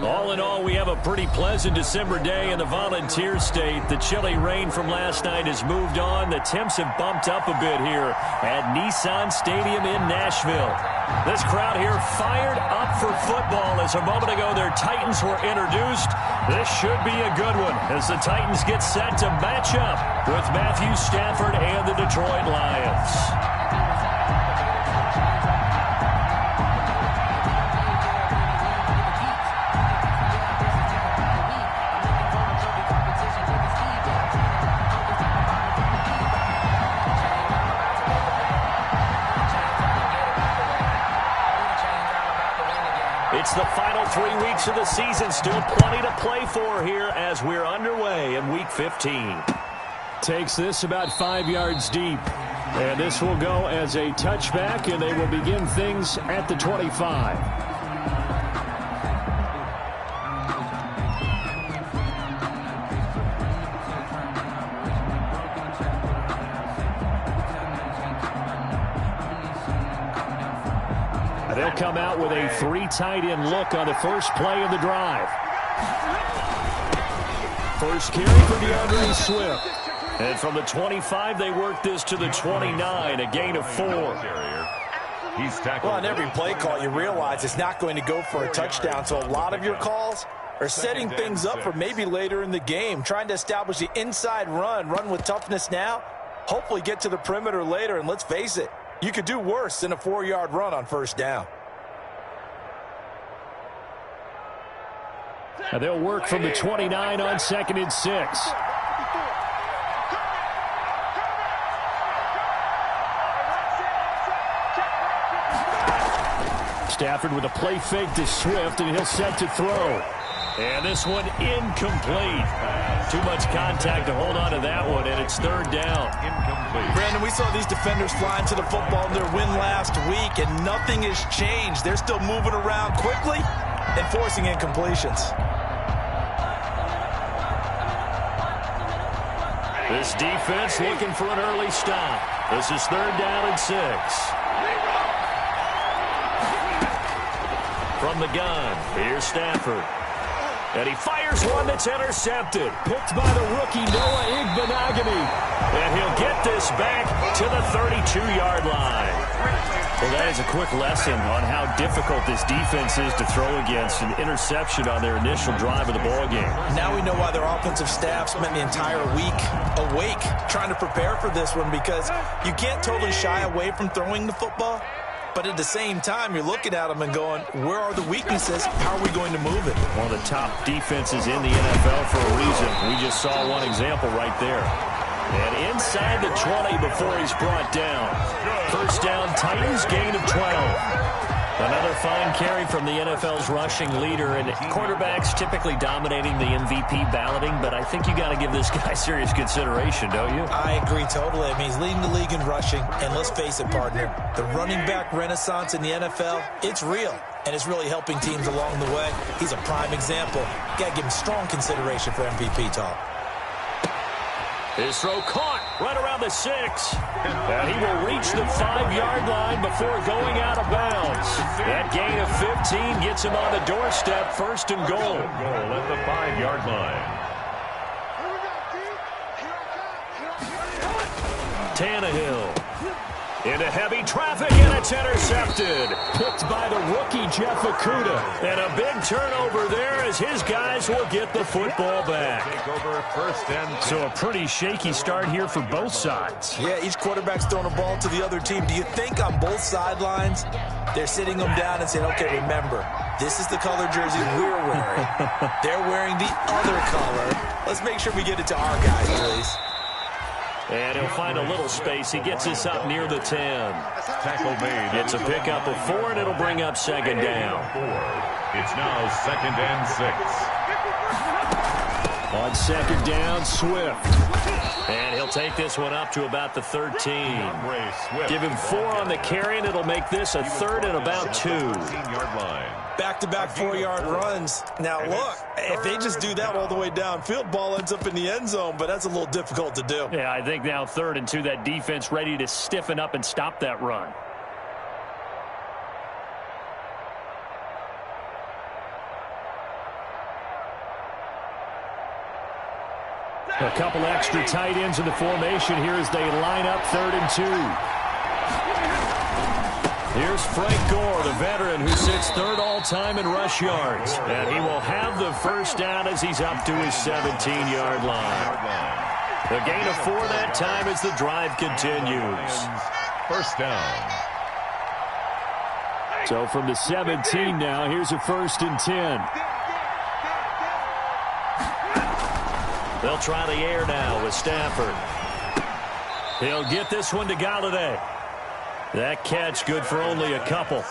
All in all, we have a pretty pleasant December day in the Volunteer State. The chilly rain from last night has moved on. The temps have bumped up a bit here at Nissan Stadium in Nashville. This crowd here fired up for football as a moment ago their Titans were introduced. This should be a good one as the Titans get set to match up with Matthew Stafford and the Detroit Lions. It's the final 3 weeks of the season. Still plenty to play for here as we're underway in Week 15. Takes this about 5 yards deep. And this will go as a touchback, and they will begin things at the 25. They'll come out with a 3 tight end look on the first play of the drive. First carry for DeAndre Swift. And from the 25, they work this to the 29, a gain of 4. Well, on every play call, you realize it's not going to go for a touchdown, so a lot of your calls are setting things up for maybe later in the game, trying to establish the inside run with toughness now, hopefully get to the perimeter later, and let's face it, you could do worse than a 4-yard run on first down. And they'll work from the 29 on 2nd and 6. Stafford with a play fake to Swift, and he'll set to throw. And this one incomplete. Too much contact to hold on to that one, and it's 3rd down. Incomplete. Brandon, we saw these defenders flying to the football in their win last week, and nothing has changed. They're still moving around quickly and forcing incompletions. This defense looking for an early stop. This is 3rd down and 6. From the gun, here's Stafford. And he fires one that's intercepted. Picked by the rookie Noah Igbenogany. And he'll get this back to the 32-yard line. Well, that is a quick lesson on how difficult this defense is to throw against. An interception on their initial drive of the ballgame. Now we know why their offensive staff spent the entire week awake trying to prepare for this one, because you can't totally shy away from throwing the football. But at the same time, you're looking at them and going, where are the weaknesses? How are we going to move it? One of the top defenses in the NFL for a reason. We just saw one example right there. And inside the 20 before he's brought down. First down, Titans, gain of 12. Another fine carry from the NFL's rushing leader, and quarterbacks typically dominating the MVP balloting, but I think you got to give this guy serious consideration, don't you? I agree totally. I mean, he's leading the league in rushing, and let's face it, partner, the running back renaissance in the NFL, it's real, and it's really helping teams along the way. He's a prime example. Got to give him strong consideration for MVP talk. His throw caught right around the 6. And he will reach the 5-yard line before going out of bounds. That gain of 15 gets him on the doorstep, 1st and goal. Goal at the 5-yard line. Tannehill into heavy traffic, and it's intercepted. Picked by the rookie Jeff Okudah. And a big turnover there as his guys will get the football back. So a pretty shaky start here for both sides. Yeah, each quarterback's throwing a ball to the other team. Do you think on both sidelines they're sitting them down and saying, okay, remember, this is the color jersey we're wearing. They're wearing the other color. Let's make sure we get it to our guys, please. And he'll find a little space. He gets this up near the 10. Tackle made. It's a pickup of 4, and it'll bring up 2nd down. It's now 2nd and 6. On 2nd down, Swift. And he'll take this one up to about the 13. Give him 4 on the carry, and it'll make this a 3rd and about 2. Back-to-back 4-yard runs. Now, look, if they just do that all the way downfield, ball ends up in the end zone, but that's a little difficult to do. Yeah, I think now 3rd and 2, that defense ready to stiffen up and stop that run. A couple extra tight ends in the formation here as they line up 3rd and 2. Here's Frank Gore, the veteran who sits 3rd all-time in rush yards. And he will have the first down as he's up to his 17-yard line. The gain of 4 that time as the drive continues. First down. So from the 17 now, here's a 1st and 10. They'll try the air now with Stafford. He'll get this one to Galladay. That catch good for only a couple.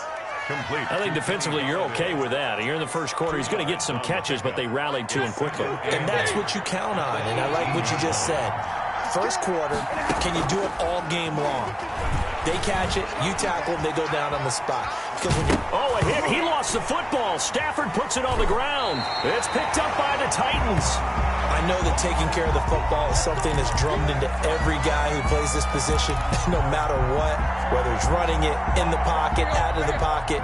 Complete. I think defensively you're okay with that. Here in the first quarter, he's going to get some catches, but they rallied to him quickly. And that's what you count on, and I like what you just said. First quarter, can you do it all game long? They catch it, you tackle them, they go down on the spot. Because when you a hit. He lost the football. Stafford puts it on the ground. It's picked up by the Titans. I know that taking care of the football is something that's drummed into every guy who plays this position, no matter what, whether he's running it, in the pocket, out of the pocket.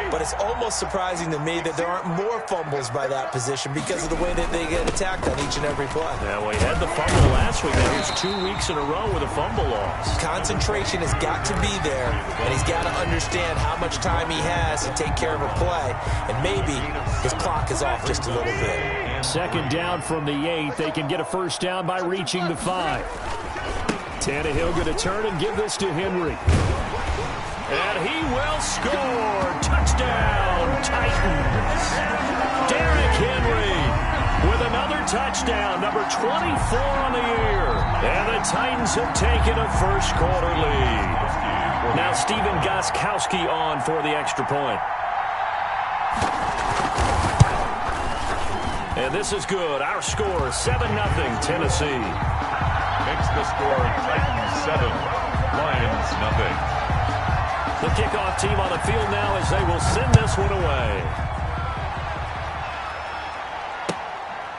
But it's almost surprising to me that there aren't more fumbles by that position because of the way that they get attacked on each and every play. Yeah, well, he had the fumble last week. Now here's 2 weeks in a row with a fumble loss. Concentration has got to be there, and he's got to understand how much time he has to take care of a play, and maybe his clock is off just a little bit. 2nd down from the 8. They can get a first down by reaching the 5. Tannehill going to turn and give this to Henry. And he will score. Touchdown, Titans. Derrick Henry with another touchdown, number 24 on the year. And the Titans have taken a first quarter lead. Now Steven Gostkowski on for the extra point. And this is good. Our score, 7-0, Tennessee. Makes the score Titans 7, Lions nothing. The kickoff team on the field now as they will send this one away.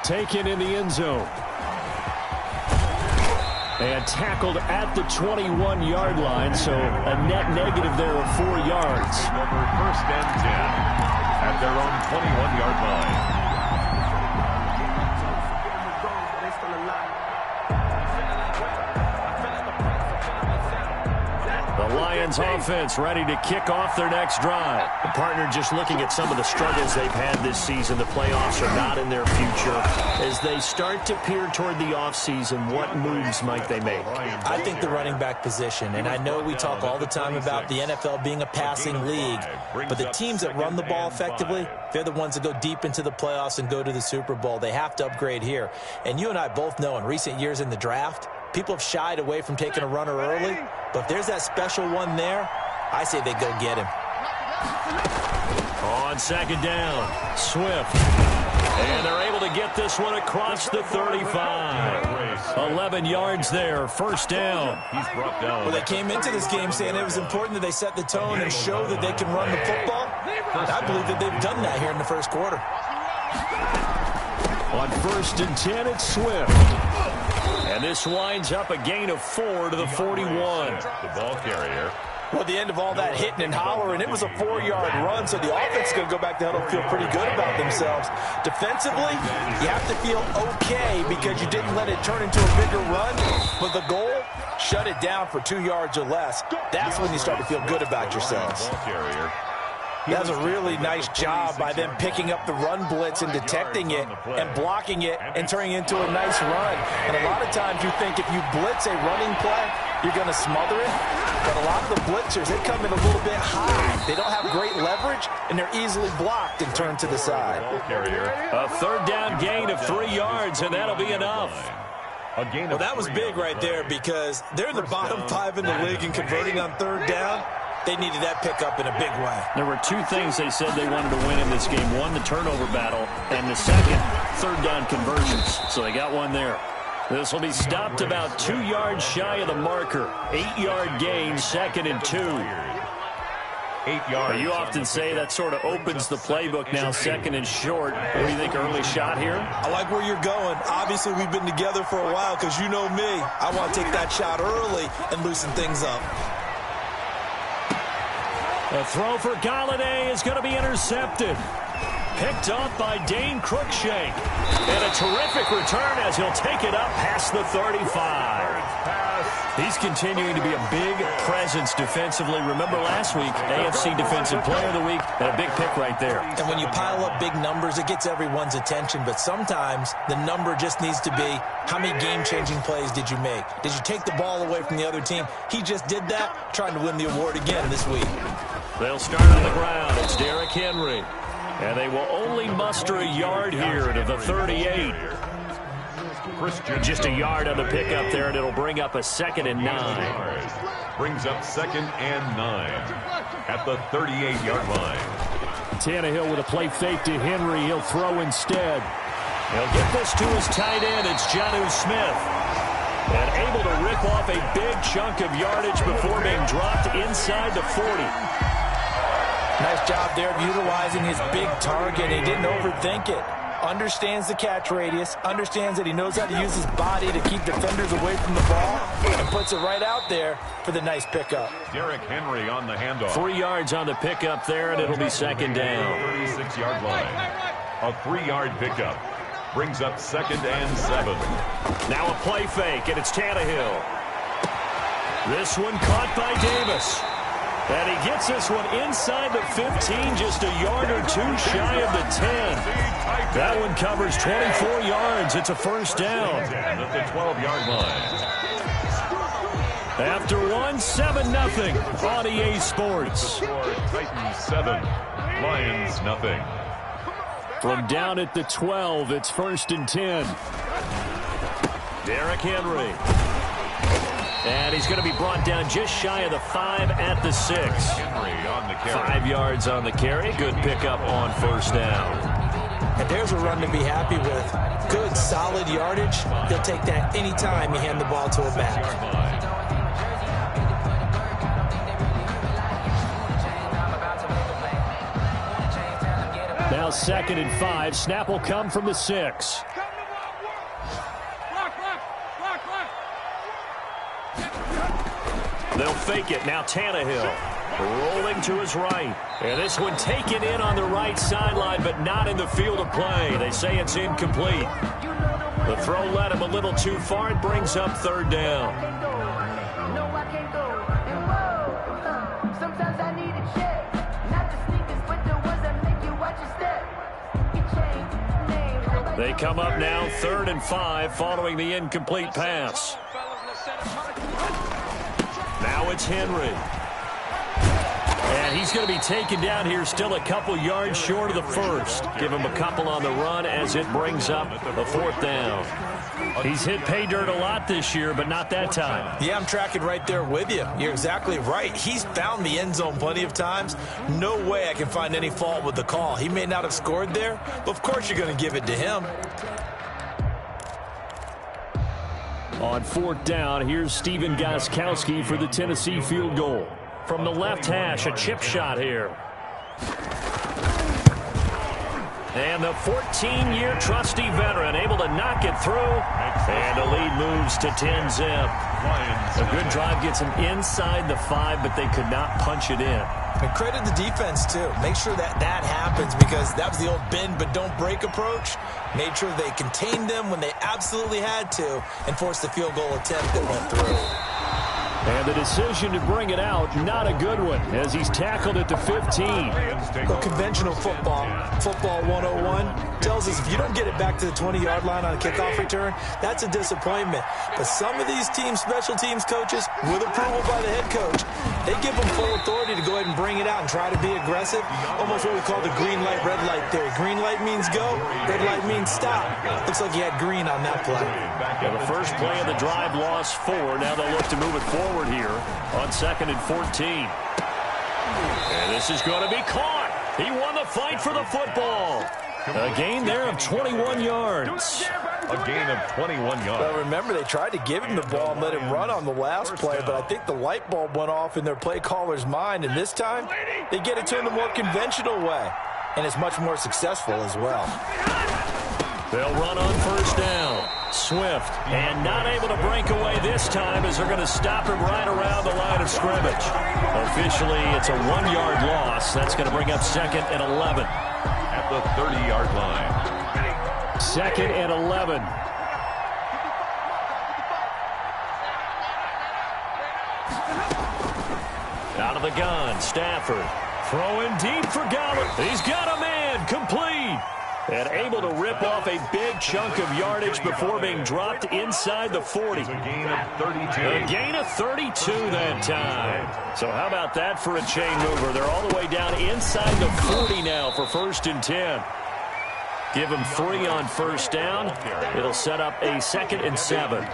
Taken in the end zone. And tackled at the 21-yard line, so a net negative there of 4 yards. Over 1st and 10 at their own 21-yard line. The Lions offense ready to kick off their next drive. The partner just looking at some of the struggles they've had this season. The playoffs are not in their future. As they start to peer toward the offseason, what moves might they make? I think the running back position, and I know we talk all the time about the NFL being a passing league, but the teams that run the ball effectively, they're the ones that go deep into the playoffs and go to the Super Bowl. They have to upgrade here. And you and I both know in recent years in the draft, people have shied away from taking a runner early, but if there's that special one there, I say they go get him. On 2nd down, Swift. And they're able to get this one across the 35. 11 yards there, first down. He's brought down. Well, they came into this game saying it was important that they set the tone and show that they can run the football. And I believe that they've done that here in the first quarter. On 1st and 10, it's Swift. And this winds up a gain of 4 to the 41. The ball carrier. Well, at the end of all that hitting and hollering, it was a 4-yard run, so the offense is going to go back to huddle and feel pretty good about themselves. Defensively, you have to feel okay because you didn't let it turn into a bigger run. But the goal, shut it down for 2 yards or less. That's when you start to feel good about yourselves. Ball carrier. That was a really nice job by them picking up the run blitz and detecting it and blocking it and turning it into a nice run. And a lot of times you think if you blitz a running play, you're going to smother it. But a lot of the blitzers, they come in a little bit high. They don't have great leverage, and they're easily blocked and turned to the side. A 3rd down gain of 3 yards, and that'll be enough. Well, that was big right there because they're in the bottom 5 in the league in converting on 3rd down. They needed that pickup in a big way. There were 2 things they said they wanted to win in this game. One, the turnover battle, and the second, 3rd down conversions. So they got one there. This will be stopped about 2 yards shy of the marker. 8-yard gain, 2nd and 2. 8 yards. You often say that sort of opens the playbook now, 2nd and short. What do you think, early shot here? I like where you're going. Obviously, we've been together for a while because you know me. I want to take that shot early and loosen things up. The throw for Galladay is going to be intercepted. picked off by Dane Cruikshank. And a terrific return as he'll take it up past the 35. He's continuing to be a big presence defensively. Remember last week, AFC Defensive Player of the Week, and a big pick right there. And when you pile up big numbers, it gets everyone's attention. But sometimes the number just needs to be, how many game-changing plays did you make? Did you take the ball away from the other team? He just did that, trying to win the award again this week. They'll start on the ground. It's Derrick Henry. And they will only muster a yard here to the 38. Just a yard on the pickup there, and it'll bring up a 2nd and 9. Brings up 2nd and 9 at the 38-yard line. Tannehill with a play fake to Henry. He'll throw instead. He'll get this to his tight end. It's Jonnu Smith. And able to rip off a big chunk of yardage before being dropped inside the 40. Nice job there of utilizing his big target. He didn't overthink it. Understands the catch radius, understands that he knows how to use his body to keep defenders away from the ball, and puts it right out there for the nice pickup. Derrick Henry on the handoff. 3 yards on the pickup there, and it'll be 2nd down. 36-yard line. A 3-yard pickup. Brings up 2nd and 7. Now a play fake, and it's Tannehill. This one caught by Davis. And he gets this one inside the 15, just a yard or two shy of the 10. That one covers 24 yards. It's a 1st down. At the 12-yard line. After 7-0 on EA Sports. Titans 7, Lions nothing. From down at the 12, it's 1st and 10. Derrick Henry. And he's going to be brought down just shy of the 5 at the 6. Henry on the carry. 5 yards on the carry. Good pickup on 1st down. And there's a run to be happy with. Good, solid yardage. They'll take that any time you hand the ball to a back. Now 2nd and 5. Snap will come from the 6. They'll fake it. Now Tannehill rolling to his right. And this one taken in on the right sideline, but not in the field of play. They say it's incomplete. The throw led him a little too far. It brings up 3rd down. They come up now 3rd and 5 following the incomplete pass. Now it's Henry. And he's going to be taken down here, still a couple yards short of the 1st. Give him a couple on the run as it brings up a 4th down. He's hit pay dirt a lot this year, but not that time. Yeah, I'm tracking right there with you. You're exactly right. He's found the end zone plenty of times. No way I can find any fault with the call. He may not have scored there, but of course you're going to give it to him. On 4th down, here's Stephen Gostkowski for the Tennessee field goal. From the left hash, a chip shot here. And the 14-year trusty veteran able to knock it through. And the lead moves to 10-zip. A good drive gets him inside the 5, but they could not punch it in. And credit the defense, too. Make sure that happens, because that was the old bend but don't break approach. Made sure they contained them when they absolutely had to and forced the field goal attempt that went through. And the decision to bring it out, not a good one, as he's tackled at the 15. Well, conventional football 101, tells us if you don't get it back to the 20-yard line on a kickoff return, that's a disappointment. But some of these special teams coaches, with approval by the head coach, they give them full authority to go ahead and bring it out and try to be aggressive. Almost what we call the green light, red light theory. Green light means go, red light means stop. Looks like he had green on that play. Well, the first play of the drive lost 4. Now they'll look to move it forward here on 2nd and 14. And this is going to be caught. He won the fight for the football. A gain there of 21 yards. A gain of 21 yards. Well, remember, they tried to give him the ball and let him run on the last play, but I think the light bulb went off in their play caller's mind, and this time they get it to him the more conventional way, and it's much more successful as well. They'll run on 1st down. Swift, and not able to break away this time as they're going to stop him right around the line of scrimmage. Officially, it's a 1-yard loss. That's going to bring up 2nd and 11. At the 30-yard line. 2nd and 11. Out of the gun, Stafford. Throwing deep for Gallup. He's got a man, complete. And able to rip off a big chunk of yardage before being dropped inside the 40. A gain of 32. A gain of 32 that time. So how about that for a chain mover? They're all the way down inside the 40 now for 1st and 10. Give him 3 on 1st down. It'll set up a 2nd and 7. Yeah,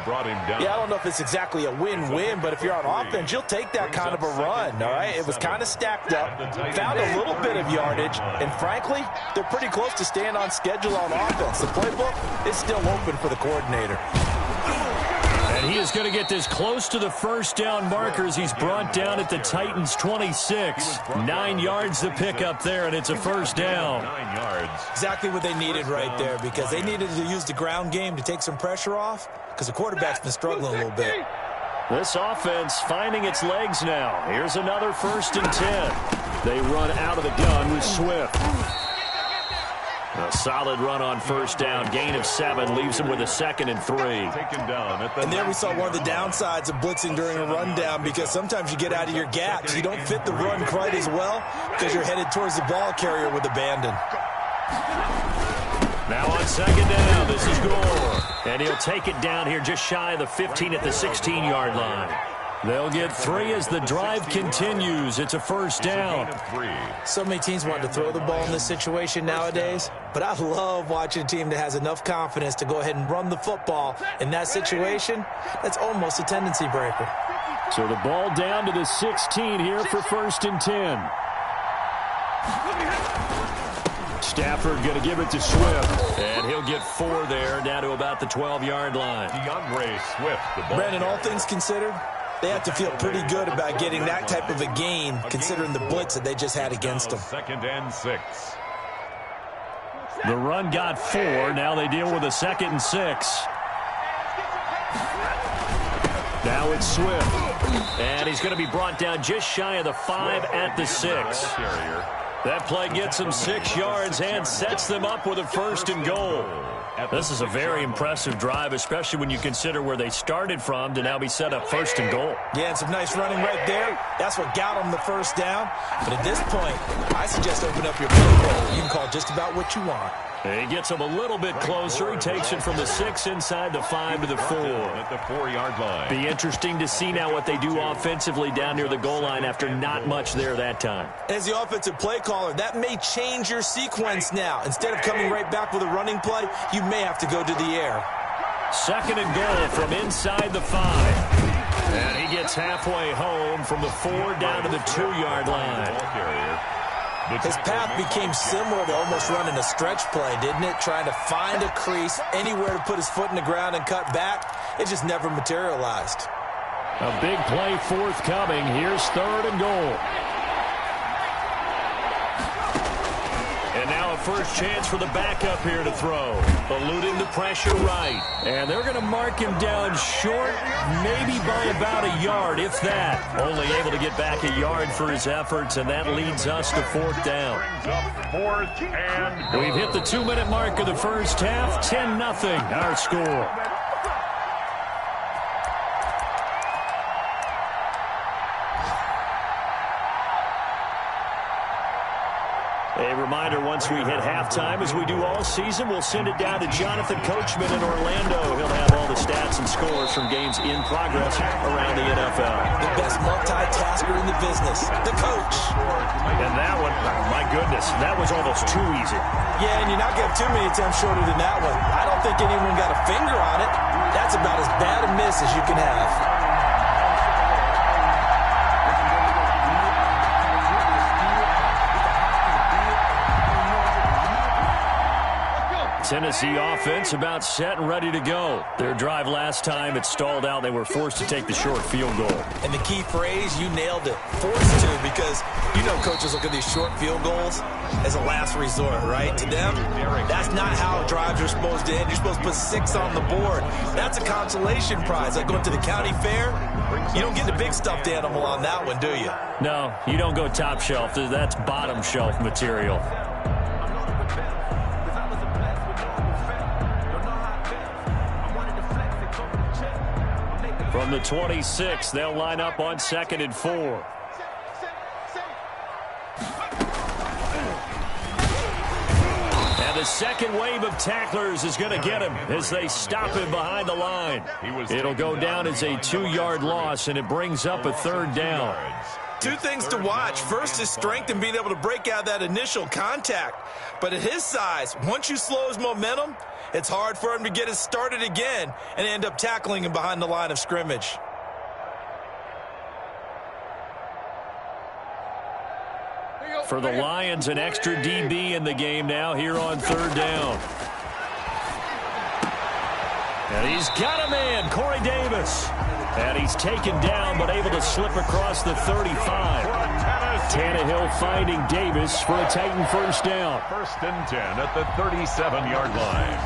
I don't know if it's exactly a win-win, but if you're on offense, you'll take that kind of a run, all right? It was kind of stacked up, found a little bit of yardage, and frankly, they're pretty close to staying on schedule on offense. The playbook is still open for the coordinator. And he is going to get this close to the 1st down markers. He's brought down at the Titans' 26. 9 yards to pick up there, and it's a 1st down. 9 yards. Exactly what they needed right there, because they needed to use the ground game to take some pressure off, because the quarterback's been struggling a little bit. This offense finding its legs now. Here's another 1st and 10. They run out of the gun with Swift. A solid run on 1st down. Gain of 7 leaves him with a 2nd and 3. And there we saw one of the downsides of blitzing during a rundown, because sometimes you get out of your gaps. You don't fit the run quite as well because you're headed towards the ball carrier with abandon. Now on 2nd down, this is Gore. And he'll take it down here just shy of the 15 at the 16-yard line. They'll get 3 as the drive continues. It's a 1st down. So many teams want to throw the ball in this situation nowadays, but I love watching a team that has enough confidence to go ahead and run the football. In that situation, that's almost a tendency breaker. So the ball down to the 16 here for 1st and 10. Stafford going to give it to Swift, and he'll get 4 there, down to about the 12-yard line. DeAndre Swift, the ball. Brandon, all things considered, they have to feel pretty good about getting that type of a gain, considering the blitz that they just had against them. 2nd and 6. The run got 4. Now they deal with a 2nd and 6. Now it's Swift. And he's going to be brought down just shy of the 5 at the 6. That play gets them 6 yards and sets them up with a 1st and goal. This is a very impressive drive, especially when you consider where they started from to now be set up 1st and goal. Yeah, and some nice running right there. That's what got them the 1st down. But at this point, I suggest open up your playbook. You can call just about what you want. He gets him a little bit closer. He takes it from the 6 inside the 5 to the 4. At the 4-yard line. Be interesting to see now what they do offensively down near the goal line after not much there that time. As the offensive play caller, that may change your sequence now. Instead of coming right back with a running play, you may have to go to the air. 2nd and goal from inside the 5. And he gets halfway home from the 4 down to the 2-yard line. His path became similar to almost running a stretch play, didn't it? Trying to find a crease, anywhere to put his foot in the ground and cut back. It just never materialized. A big play forthcoming. Here's 3rd and goal. And now a first chance for the backup here to throw. Eluding the pressure right. And they're going to mark him down short, maybe by about a yard, if that. Only able to get back a yard for his efforts, and that leads us to 4th down. 4th and We've hit the 2-minute mark of the first half. 10-0 our score. A reminder, once we hit halftime, as we do all season, we'll send it down to Jonathan Coachman in Orlando. He'll have all the stats and scores from games in progress around the NFL. The best multitasker in the business, the coach. And that one, my goodness, that was almost too easy. Yeah, and you're not getting too many attempts shorter than that one. I don't think anyone got a finger on it. That's about as bad a miss as you can have. Tennessee offense about set and ready to go. Their drive last time, it stalled out. They were forced to take the short field goal. And the key phrase, you nailed it. Forced to, because you know coaches look at these short field goals as a last resort, right? To them, that's not how drives are supposed to end. You're supposed to put 6 on the board. That's a consolation prize. Like going to the county fair, you don't get the big stuffed animal on that one, do you? No, you don't go top shelf. That's bottom shelf material. From the 26, they'll line up on 2nd and 4. And the second wave of tacklers is going to get him as they stop him behind the line. It'll go down as a 2-yard loss, and it brings up a 3rd down. 2 things to watch. First is strength and being able to break out that initial contact. But at his size, once you slow his momentum, it's hard for him to get it started again and end up tackling him behind the line of scrimmage. For the Lions, an extra DB in the game now here on 3rd down. And he's got him in, Corey Davis. And he's taken down but able to slip across the 35. Tannehill finding Davis for a Titan 1st down. 1st and 10 at the 37-yard line.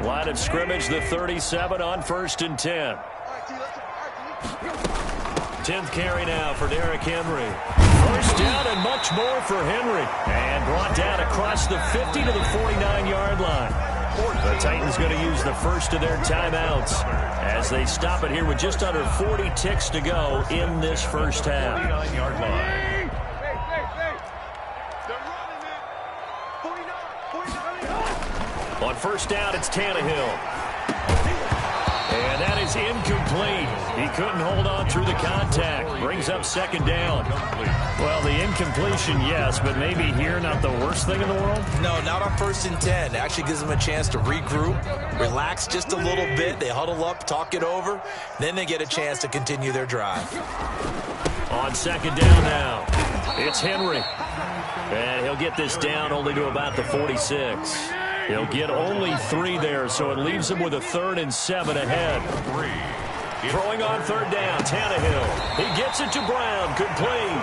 Line of scrimmage, the 37 on 1st and 10. 10th carry now for Derrick Henry. 1st down and much more for Henry. And brought down across the 50 to the 49-yard line. The Titans going to use the first of their timeouts as they stop it here with just under 40 ticks to go in this first half. 49-yard line. On 1st down, it's Tannehill. And that is incomplete. He couldn't hold on through the contact. Brings up 2nd down. Well, the incompletion, yes, but maybe here not the worst thing in the world? No, not on 1st and 10. It actually gives them a chance to regroup, relax just a little bit. They huddle up, talk it over. Then they get a chance to continue their drive. On 2nd down now, it's Henry. And he'll get this down only to about the 46. He'll get only 3 there, so it leaves him with a 3rd and 7 ahead. Throwing on 3rd down, Tannehill. He gets it to Brown, complete.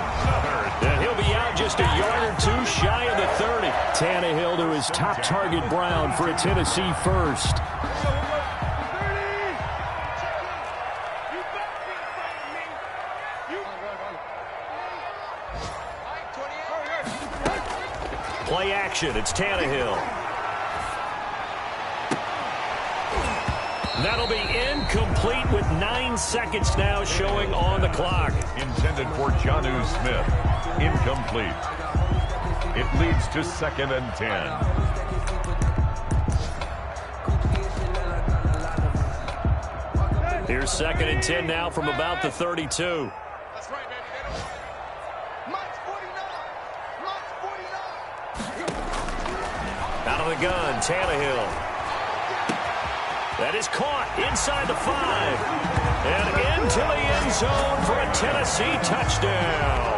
And he'll be out just a yard or 2 shy of the 30. Tannehill to his top target, Brown, for a Tennessee 1st. Play action, it's Tannehill. That'll be incomplete with 9 seconds now showing on the clock. Intended for Jonnu Smith. Incomplete. It leads to 2nd and 10. Here's 2nd and 10 now from about the 32. That's right, baby. March 49. Out of the gun, Tannehill. That is caught inside the 5. And into the end zone for a Tennessee touchdown.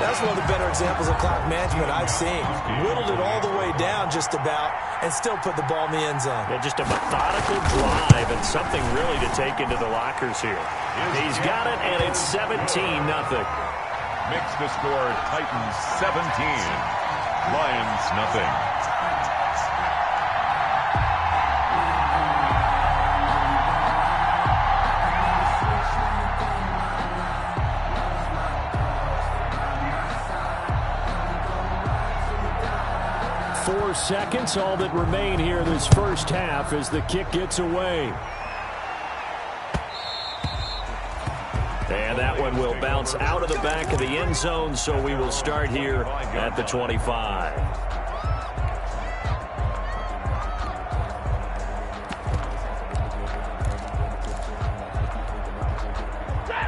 That's one of the better examples of clock management I've seen. Whittled it all the way down just about and still put the ball in the end zone. Yeah, just a methodical drive and something really to take into the lockers here. He's got it, and it's 17-0. Makes the score Titans 17. Lions nothing. 4 seconds, all that remain here this first half as the kick gets away. And that one will bounce out of the back of the end zone, so we will start here at the 25.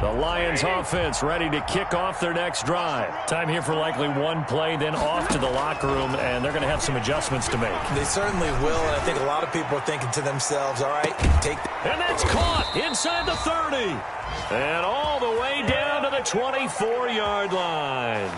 The Lions offense ready to kick off their next drive. Time here for likely one play, then off to the locker room, and they're going to have some adjustments to make. They certainly will, and I think a lot of people are thinking to themselves, all right, take... And that's caught inside the 30. And all the way down to the 24-yard line.